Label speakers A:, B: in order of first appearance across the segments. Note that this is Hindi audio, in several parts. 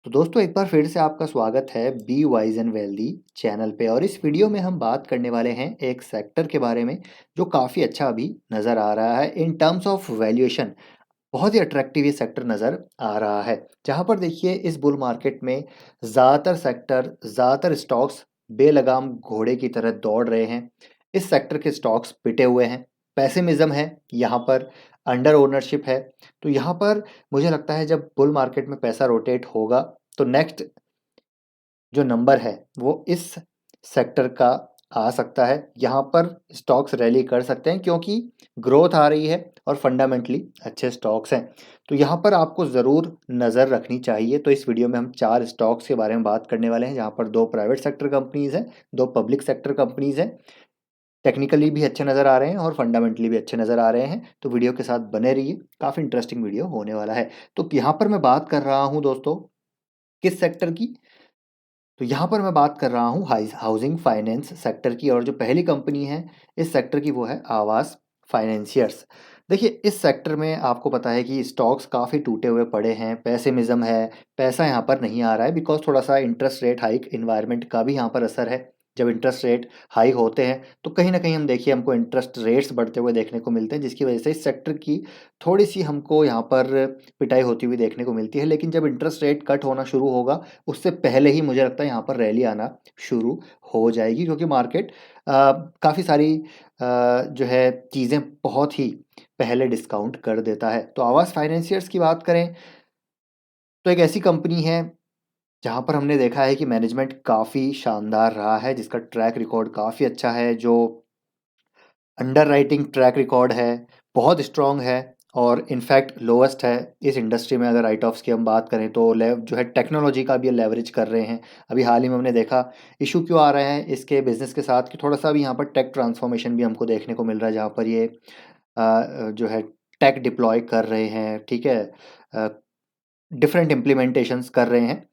A: तो दोस्तों एक बार फिर से आपका स्वागत है be wise and wealthy channel पे। और इस वीडियो में हम बात करने वाले हैं एक सेक्टर के बारे में जो काफ़ी अच्छा अभी नज़र आ रहा है इन टर्म्स ऑफ वैल्यूएशन। बहुत ही अट्रैक्टिव ये सेक्टर नज़र आ रहा है, जहाँ पर देखिए इस बुल मार्केट में ज़्यादातर स्टॉक्स बेलगाम घोड़े की तरह दौड़ रहे हैं। इस सेक्टर के स्टॉक्स पिटे हुए हैं, पैसिमिज्म है यहाँ पर, अंडर ओनरशिप है। तो यहाँ पर मुझे लगता है जब बुल मार्केट में पैसा रोटेट होगा तो नेक्स्ट जो नंबर है वो इस सेक्टर का आ सकता है। यहाँ पर स्टॉक्स रैली कर सकते हैं क्योंकि ग्रोथ आ रही है और फंडामेंटली अच्छे स्टॉक्स हैं। तो यहाँ पर आपको ज़रूर नज़र रखनी चाहिए। तो इस वीडियो में हम 4 स्टॉक्स के बारे में बात करने वाले हैं, जहाँ पर 2 प्राइवेट सेक्टर कंपनीज़ हैं, 2 पब्लिक सेक्टर कंपनीज़ हैं। टेक्निकली भी अच्छे नज़र आ रहे हैं और फंडामेंटली भी अच्छे नज़र आ रहे हैं। तो वीडियो के साथ बने रहिए, काफ़ी इंटरेस्टिंग वीडियो होने वाला है। तो यहाँ पर मैं बात कर रहा हूँ दोस्तों किस सेक्टर की? तो यहाँ पर मैं बात कर रहा हूँ हाउसिंग फाइनेंस सेक्टर की, और जो पहली कंपनी है इस सेक्टर की वो है आवास फाइनेंसियर्स। देखिए इस सेक्टर में आपको पता है कि स्टॉक्स काफ़ी टूटे हुए पड़े हैं, पैसिमिज्म है, पैसा यहाँ पर नहीं आ रहा है बिकॉज थोड़ा सा इंटरेस्ट रेट हाइक इन्वायरमेंट का भी यहाँ पर असर है। जब इंटरेस्ट रेट हाई होते हैं तो कहीं ना कहीं हम देखिए हमको इंटरेस्ट रेट्स बढ़ते हुए देखने को मिलते हैं, जिसकी वजह से इस सेक्टर की थोड़ी सी हमको यहाँ पर पिटाई होती हुई देखने को मिलती है। लेकिन जब इंटरेस्ट रेट कट होना शुरू होगा उससे पहले ही मुझे लगता है यहाँ पर रैली आना शुरू हो जाएगी, क्योंकि मार्केट काफ़ी सारी जो है चीज़ें बहुत ही पहले डिस्काउंट कर देता है। तो आवास फाइनेंसियर्स की बात करें तो एक ऐसी कंपनी है जहाँ पर हमने देखा है कि मैनेजमेंट काफ़ी शानदार रहा है, जिसका ट्रैक रिकॉर्ड काफ़ी अच्छा है, जो अंडरराइटिंग ट्रैक रिकॉर्ड है बहुत स्ट्रॉन्ग है और इनफैक्ट लोएस्ट है इस इंडस्ट्री में। अगर राइट ऑफ्स की हम बात करें तो जो है टेक्नोलॉजी का भी ये लेवरेज कर रहे हैं। अभी हाल ही में हमने देखा इशू क्यों आ रहे हैं इसके बिजनेस के साथ कि थोड़ा सा भी यहाँ पर टेक ट्रांसफॉर्मेशन भी हमको देखने को मिल रहा है, जहाँ पर ये जो है टेक डिप्लॉय कर रहे हैं, ठीक है, डिफरेंट इम्प्लीमेंटेशंस कर रहे हैं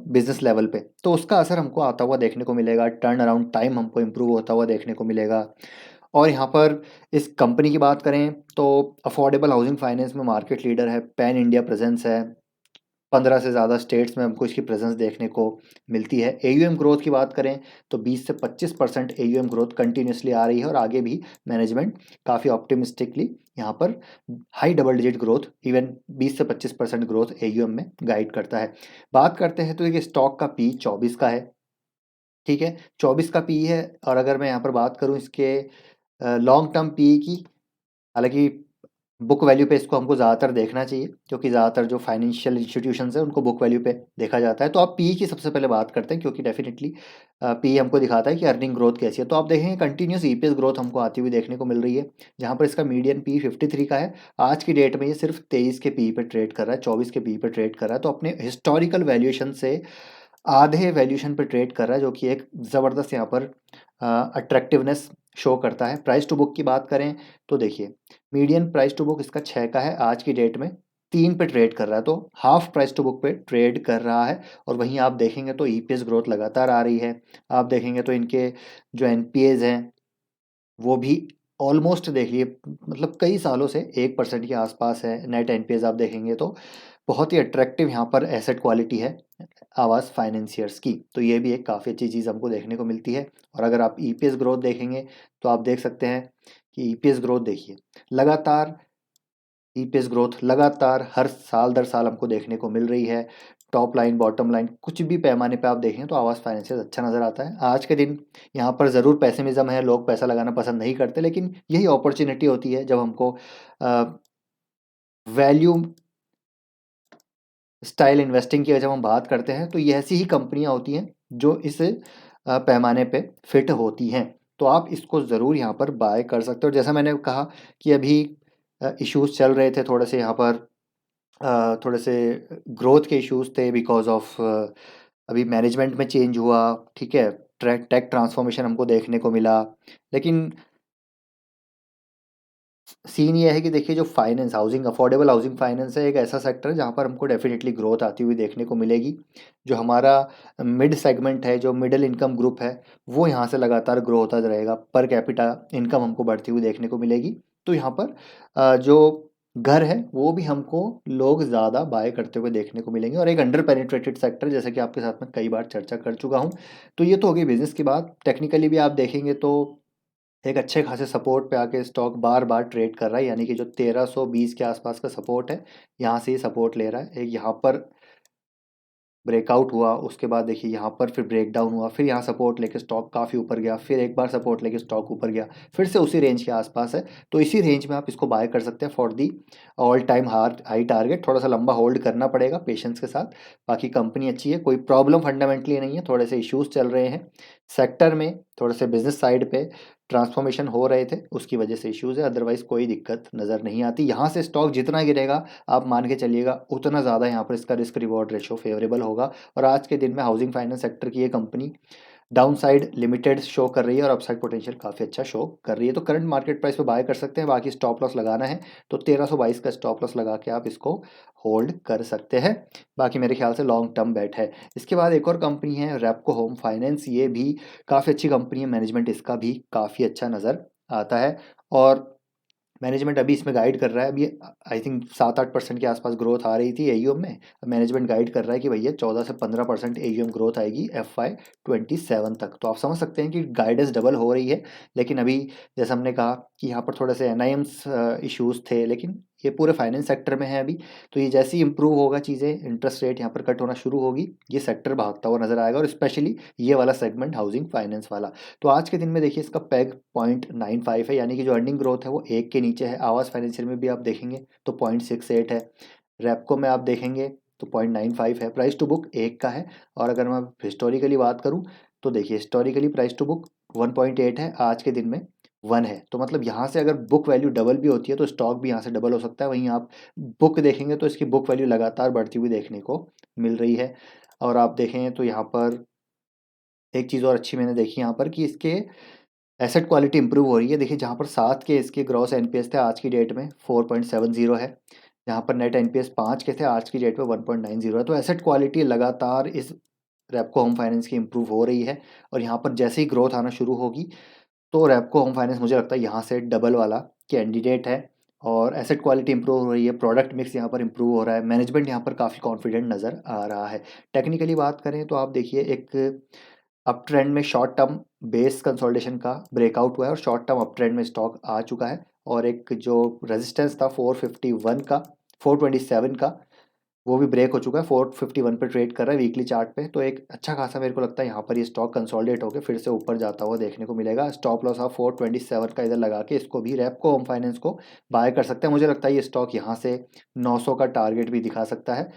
A: बिजनेस लेवल पे। तो उसका असर हमको आता हुआ देखने को मिलेगा, टर्न अराउंड टाइम हमको इम्प्रूव होता हुआ देखने को मिलेगा। और यहाँ पर इस कंपनी की बात करें तो अफोर्डेबल हाउसिंग फाइनेंस में मार्केट लीडर है, पैन इंडिया प्रेजेंस है, 15 से ज़्यादा स्टेट्स में हमको इसकी प्रेजेंस देखने को मिलती है। एयूएम ग्रोथ की बात करें तो 20 से 25% एयूएम ग्रोथ कंटिन्यूसली आ रही है और आगे भी मैनेजमेंट काफ़ी ऑप्टिमिस्टिकली यहाँ पर high double digit growth, even 20 से 25% ग्रोथ एयूएम में गाइड करता है। बात करते हैं तो एक स्टॉक का पी 24 का है, ठीक है, 24 का पी है। और अगर मैं यहाँ पर बात करूँ इसके लॉन्ग टर्म पी की, हालांकि बुक वैल्यू पे इसको हमको ज़्यादातर देखना चाहिए क्योंकि ज़्यादातर जो फाइनेंशियल इंस्टीट्यूशंस हैं उनको बुक वैल्यू पे देखा जाता है। तो आप पी की सबसे पहले बात करते हैं क्योंकि डेफिनेटली पी हमको दिखाता है कि अर्निंग ग्रोथ कैसी है। तो आप देखेंगे कंटिन्यूस ईपीएस ग्रोथ हमको आती हुई देखने को मिल रही है, जहाँ पर इसका मीडियन पी 53 का है। आज की डेट में ये सिर्फ 23 के पी पे ट्रेड कर रहा है, 24 के पी पे ट्रेड कर रहा है। तो अपने हिस्टोरिकल वैल्यूएशन से आधे वैल्यूएशन पे ट्रेड कर रहा है, जो कि एक ज़बरदस्त यहाँ पर अट्रैक्टिवनेस शो करता है। प्राइस टू बुक की बात करें तो देखिए मीडियन प्राइस टू बुक इसका 6 का है, आज की डेट में 3 पे ट्रेड कर रहा है, तो हाफ प्राइस टू बुक पे ट्रेड कर रहा है। और वहीं आप देखेंगे तो ईपीएस ग्रोथ लगातार आ रही है। आप देखेंगे तो इनके जो एनपीएज हैं वो भी ऑलमोस्ट देखिए मतलब कई सालों से 1% के आसपास है। नेट एनपीएस आप देखेंगे तो बहुत ही अट्रैक्टिव यहाँ पर एसेट क्वालिटी है आवास फाइनेंसियर्स की। तो ये भी एक काफ़ी अच्छी चीज़ हमको देखने को मिलती है। और अगर आप ईपीएस ग्रोथ देखेंगे तो आप देख सकते हैं कि ईपीएस ग्रोथ देखिए लगातार, ईपीएस ग्रोथ लगातार हर साल दर साल हमको देखने को मिल रही है। टॉप लाइन बॉटम लाइन कुछ भी पैमाने पे आप देखें तो आवास फाइनेंशियल अच्छा नज़र आता है। आज के दिन यहाँ पर ज़रूर पैसिमिज्म है, लोग पैसा लगाना पसंद नहीं करते, लेकिन यही अपॉर्चुनिटी होती है जब हमको वैल्यू स्टाइल इन्वेस्टिंग की जब हम बात करते हैं तो ये ऐसी ही कंपनियां होती हैं जो इस पैमाने पे फिट होती हैं। तो आप इसको ज़रूर यहाँ पर बाय कर सकते हो। जैसा मैंने कहा कि अभी इश्यूज चल रहे थे थोड़े से यहाँ पर, थोड़े से ग्रोथ के इश्यूज थे बिकॉज ऑफ अभी मैनेजमेंट में चेंज हुआ, ठीक है, टेक ट्रांसफॉर्मेशन हमको देखने को मिला। लेकिन सीन ये है कि देखिए जो finance housing affordable housing finance है एक ऐसा सेक्टर है जहाँ पर हमको डेफिनेटली ग्रोथ आती हुई देखने को मिलेगी। जो हमारा मिड सेगमेंट है, जो मिडिल इनकम ग्रुप है, वो यहाँ से लगातार ग्रो होता रहेगा, पर कैपिटा इनकम हमको बढ़ती हुई देखने को मिलेगी। तो यहाँ पर जो घर है वो भी हमको लोग ज़्यादा बाय करते हुए देखने को मिलेंगे, और एक अंडर पेनिट्रेटेड सेक्टर जैसे कि आपके साथ में कई बार चर्चा कर चुका हूँ। तो ये तो होगी बिजनेस की बात। टेक्निकली भी आप देखेंगे तो एक अच्छे खासे सपोर्ट पे आके स्टॉक बार बार ट्रेड कर रहा है, यानी कि जो 1320 के आसपास का सपोर्ट है, यहाँ से ही सपोर्ट ले रहा है। एक यहाँ पर ब्रेकआउट हुआ, उसके बाद देखिए यहाँ पर फिर ब्रेक डाउन हुआ, फिर यहाँ सपोर्ट लेके स्टॉक काफ़ी ऊपर गया, फिर एक बार सपोर्ट लेके स्टॉक ऊपर गया, फिर से उसी रेंज के आसपास है। तो इसी रेंज में आप इसको बाय कर सकते हैं for the all time high target. थोड़ा सा लंबा होल्ड करना पड़ेगा पेशेंस के साथ। बाकी कंपनी अच्छी है, कोई प्रॉब्लम फंडामेंटली नहीं है, थोड़े से इश्यूज चल रहे हैं सेक्टर में, थोड़े से बिजनेस साइड पे ट्रांसफॉर्मेशन हो रहे थे, उसकी वजह से इश्यूज है, अदरवाइज कोई दिक्कत नज़र नहीं आती। यहाँ से स्टॉक जितना गिरेगा आप मान के चलिएगा उतना ज़्यादा यहाँ पर इसका रिस्क रिवॉर्ड रेशो फेवरेबल होगा। और आज के दिन में हाउसिंग फाइनेंस सेक्टर की ये company down side limited show कर रही है और अपसाइड पोटेंशियल काफ़ी अच्छा शो कर रही है। तो करंट मार्केट प्राइस पे बाय कर सकते हैं। बाकी स्टॉप लॉस लगाना है तो 1322 का स्टॉप लॉस लगा के आप इसको होल्ड कर सकते हैं। बाकी मेरे ख्याल से लॉन्ग टर्म बैट है। इसके बाद एक और कंपनी है रेपको होम फाइनेंस, ये भी काफ़ी अच्छी कंपनी है, मैनेजमेंट इसका भी काफ़ी अच्छा नज़र आता है। और मैनेजमेंट अभी इसमें गाइड कर रहा है, अभी आई थिंक 7-8% के आसपास ग्रोथ आ रही थी एयूएम में। मैनेजमेंट गाइड कर रहा है कि भैया 14 से 15% एयूएम ग्रोथ आएगी FY27 तक। तो आप समझ सकते हैं कि गाइडेंस डबल हो रही है। लेकिन अभी जैसे हमने कहा कि यहाँ पर थोड़े से एनआईएम्स इश्यूज थे, लेकिन ये पूरे फाइनेंस सेक्टर में है अभी। तो ये जैसे ही इंप्रूव होगा चीज़ें, इंटरेस्ट रेट यहाँ पर कट होना शुरू होगी, ये सेक्टर भागता हुआ नजर आएगा, और स्पेशली ये वाला सेगमेंट हाउसिंग फाइनेंस वाला। तो आज के दिन में देखिए इसका पैग 0.95 है, यानी कि जो अर्निंग ग्रोथ है वो 1 के नीचे है। आवास फाइनेंशियल में भी आप देखेंगे तो 0.68 है। रेपको में आप देखेंगे तो 0.95 है। प्राइस टू बुक 1 का है। और अगर मैं हिस्टोरिकली बात करूं तो देखिए हिस्टोरिकली प्राइस टू बुक 1.8 है, आज के दिन में 1 है। तो मतलब यहाँ से अगर बुक वैल्यू डबल भी होती है तो स्टॉक भी यहाँ से डबल हो सकता है। वहीं आप बुक देखेंगे तो इसकी बुक वैल्यू लगातार बढ़ती हुई देखने को मिल रही है। और आप देखें तो यहाँ पर एक चीज़ और अच्छी मैंने देखी यहाँ पर कि इसके एसेट क्वालिटी इंप्रूव हो रही है। देखिए जहाँ पर 7 के इसके ग्रॉस एनपीएस थे, आज की डेट में 4.70 है। जहाँ पर नेट एनपीएस 5 के थे, आज की डेट में 1.90 है। तो एसेट क्वालिटी लगातार इस रेपको होम फाइनेंस की इंप्रूव हो रही है। और यहाँ पर जैसे ही ग्रोथ आना शुरू होगी तो रेपको होम फाइनेंस मुझे लगता है यहाँ से डबल वाला कैंडिडेट है। और एसेट क्वालिटी इंप्रूव हो रही है, प्रोडक्ट मिक्स यहाँ पर इंप्रूव हो रहा है, मैनेजमेंट यहाँ पर काफ़ी कॉन्फिडेंट नज़र आ रहा है। टेक्निकली बात करें तो आप देखिए एक अप ट्रेंड में शॉर्ट टर्म बेस कंसोलिडेशन का ब्रेकआउट हुआ है और शॉर्ट टर्म अप ट्रेंड में स्टॉक आ चुका है। और एक जो रेजिस्टेंस था 451 का, 427 का, वो भी ब्रेक हो चुका है। 451 पे ट्रेड कर रहा है वीकली चार्ट पे। तो एक अच्छा खासा मेरे को लगता है यहाँ पर ये स्टॉक कंसोलिडेट होकर फिर से ऊपर जाता हुआ देखने को मिलेगा। स्टॉप लॉस आप 427 का इधर लगा के इसको भी रेपको होम फाइनेंस को बाय कर सकते हैं। मुझे लगता है ये स्टॉक यहाँ से 900 का टारगेट भी दिखा सकता है।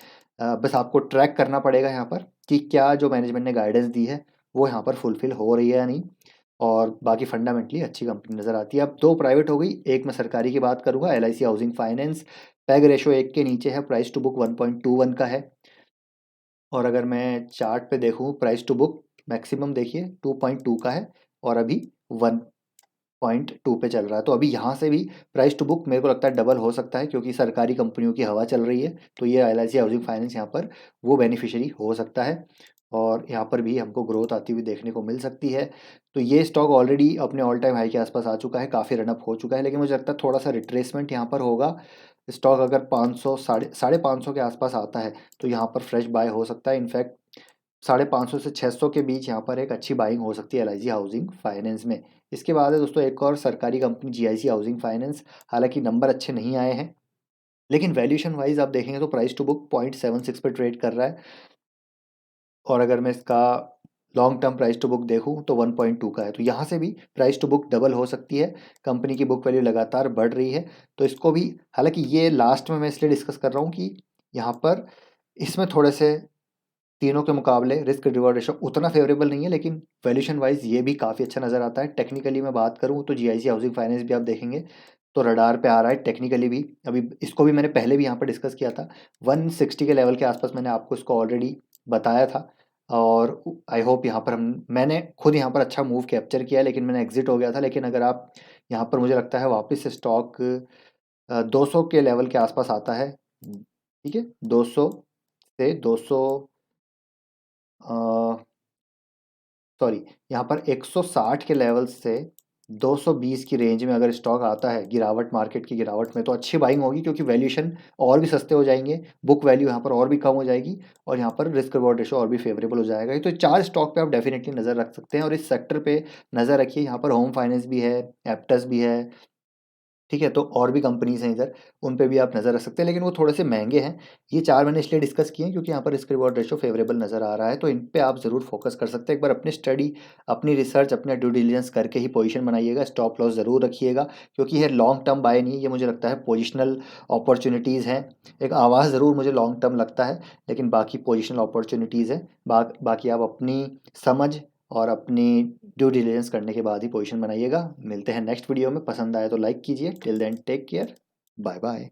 A: बस आपको ट्रैक करना पड़ेगा यहाँ पर कि क्या जो मैनेजमेंट ने गाइडेंस दी है वो यहाँ पर फुलफिल हो रही है या नहीं। और बाकी फंडामेंटली अच्छी कंपनी नज़र आती है। अब दो प्राइवेट हो गई, एक मैं सरकारी की बात करूंगा, LIC housing finance. Peg ratio 1 के नीचे है, प्राइस टू बुक 1.21 का है। और अगर मैं चार्ट पे देखूं प्राइस टू बुक मैक्सिमम देखिए 2.2 का है, और अभी 1.2 पे चल रहा है। तो अभी यहाँ से भी प्राइस टू बुक मेरे को लगता है डबल हो सकता है, क्योंकि सरकारी कंपनियों की हवा चल रही है। तो ये LIC हाउसिंग फाइनेंस यहाँ पर वो बेनिफिशियरी हो सकता है। और यहाँ पर भी हमको ग्रोथ आती हुई देखने को मिल सकती है। तो ये स्टॉक ऑलरेडी अपने ऑल टाइम हाई के आसपास आ चुका है, काफ़ी रनअप हो चुका है, लेकिन मुझे लगता है थोड़ा सा रिट्रेसमेंट यहाँ पर होगा। स्टॉक अगर 500 साढ़े 500 के आसपास आता है तो यहाँ पर फ्रेश बाय हो सकता है। इनफैक्ट 550 से 600 के बीच यहाँ पर एक अच्छी बाइंग हो सकती है LIC हाउसिंग फाइनेंस में। इसके बाद है दोस्तों एक और सरकारी कंपनी GIC हाउसिंग फाइनेंस। हालांकि नंबर अच्छे नहीं आए हैं, लेकिन वैल्यूएशन वाइज आप देखेंगे तो प्राइस टू बुक 0.76 पे ट्रेड कर रहा है। और अगर मैं इसका long term price to book देखूं तो 1.2 का है। तो यहाँ से भी प्राइस टू बुक डबल हो सकती है। कंपनी की बुक वैल्यू लगातार बढ़ रही है। तो इसको भी, हालांकि ये लास्ट में मैं इसलिए डिस्कस कर रहा हूँ कि यहाँ पर इसमें थोड़े से तीनों के मुकाबले रिस्क रिवॉर्ड रेशो उतना फेवरेबल नहीं है, लेकिन वैल्यूशन वाइज ये भी काफ़ी अच्छा नज़र आता है। टेक्निकली मैं बात करूँ तो GIC हाउसिंग फाइनेंस भी आप देखेंगे तो रडार पे आ रहा है टेक्निकली भी। अभी इसको भी मैंने पहले भी यहाँ पर डिस्कस किया था, 160 के लेवल के आसपास मैंने आपको इसको ऑलरेडी बताया था। और आई होप यहाँ पर मैंने खुद यहाँ पर अच्छा मूव कैप्चर किया है, लेकिन मैंने एग्जिट हो गया था। लेकिन अगर आप यहाँ पर मुझे लगता है वापस से स्टॉक 200 के लेवल के आसपास आता है, ठीक है, 200 से 200, सॉरी, यहाँ पर 160 के लेवल से 220 की रेंज में अगर स्टॉक आता है गिरावट, मार्केट की गिरावट में, तो अच्छी बाइंग होगी, क्योंकि वैल्यूएशन और भी सस्ते हो जाएंगे, बुक वैल्यू यहाँ पर और भी कम हो जाएगी, और यहाँ पर रिस्क रिवॉर्ड रेशो और भी फेवरेबल हो जाएगा। तो 4 स्टॉक पे आप डेफिनेटली नज़र रख सकते हैं, और इस सेक्टर पे नज़र रखिए। यहाँ पर होम फाइनेंस भी है, एप्टस भी है, ठीक है, तो और भी कंपनीज हैं इधर, उन पे भी आप नज़र रख सकते हैं, लेकिन वो थोड़े से महंगे हैं। ये 4 मैंने इसलिए डिस्कस किए हैं क्योंकि यहाँ पर रिस्क रिवॉर्ड रेशो फेवरेबल नज़र आ रहा है, तो इन पे आप ज़रूर फोकस कर सकते हैं। एक बार अपनी स्टडी, अपनी रिसर्च, अपना ड्यू डिलिजेंस करके ही पोजीशन बनाइएगा, स्टॉप लॉस ज़रूर रखिएगा, क्योंकि ये लॉन्ग टर्म बाय नहीं है, ये मुझे लगता है पोजिशनल अपॉर्चुनिटीज़ हैं। एक आवाज़ ज़रूर मुझे लॉन्ग टर्म लगता है, लेकिन बाकी पोजिशनल अपॉर्चुनिटीज़ है। बाकी आप अपनी समझ और अपनी ड्यू डिलिजेंस करने के बाद ही पोजीशन बनाइएगा। मिलते हैं नेक्स्ट वीडियो में, पसंद आए तो लाइक कीजिए। Till then take care, bye bye.